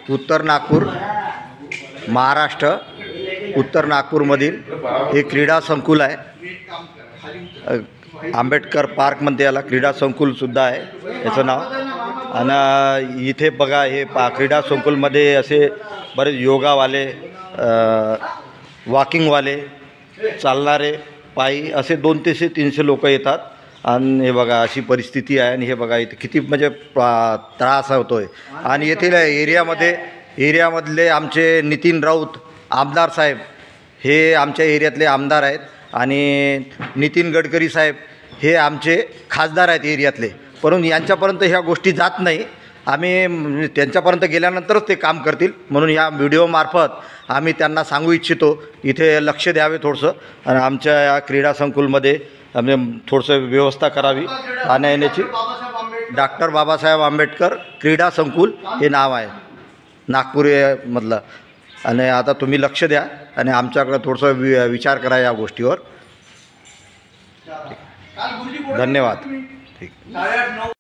उत्तर नागपूर महाराष्ट्र, उत्तर नागपूरमधील हे क्रीडा संकुल आहे. आंबेडकर पार्कमध्ये याला क्रीडा संकुलसुद्धा आहे याचं नाव. आणि इथे बघा हे क्रीडा संकुलमध्ये असे बरेच योगावाले, वॉकिंगवाले, चालणारे, पायी असे 200 ते 300 लोक येतात. आणि हे बघा अशी परिस्थिती आहे. आणि हे बघा इथे किती म्हणजे त्रास होतो आहे. आणि येथील एरियामधले आमचे नितीन राऊत आमदार साहेब हे आमच्या एरियातले आमदार आहेत. आणि नितीन गडकरी साहेब हे आमचे खासदार आहेत एरियातले. परंतु यांच्यापर्यंत ह्या गोष्टी जात नाही. आम्ही त्यांच्यापर्यंत गेल्यानंतरच ते काम करतील. म्हणून या व्हिडिओमार्फत आम्ही त्यांना सांगू इच्छितो इथे लक्ष द्यावे थोडंसं. आणि आमच्या या क्रीडा संकुलमध्ये आम्ही थोडंसं व्यवस्था करावी. राहण्याची डॉक्टर बाबासाहेब आंबेडकर क्रीडा संकुल हे नाव आहे नागपूरमधलं. आणि आता तुम्ही लक्ष द्या आणि आमच्याकडं थोडंसं विचार करा या गोष्टीवर. धन्यवाद. ठीक.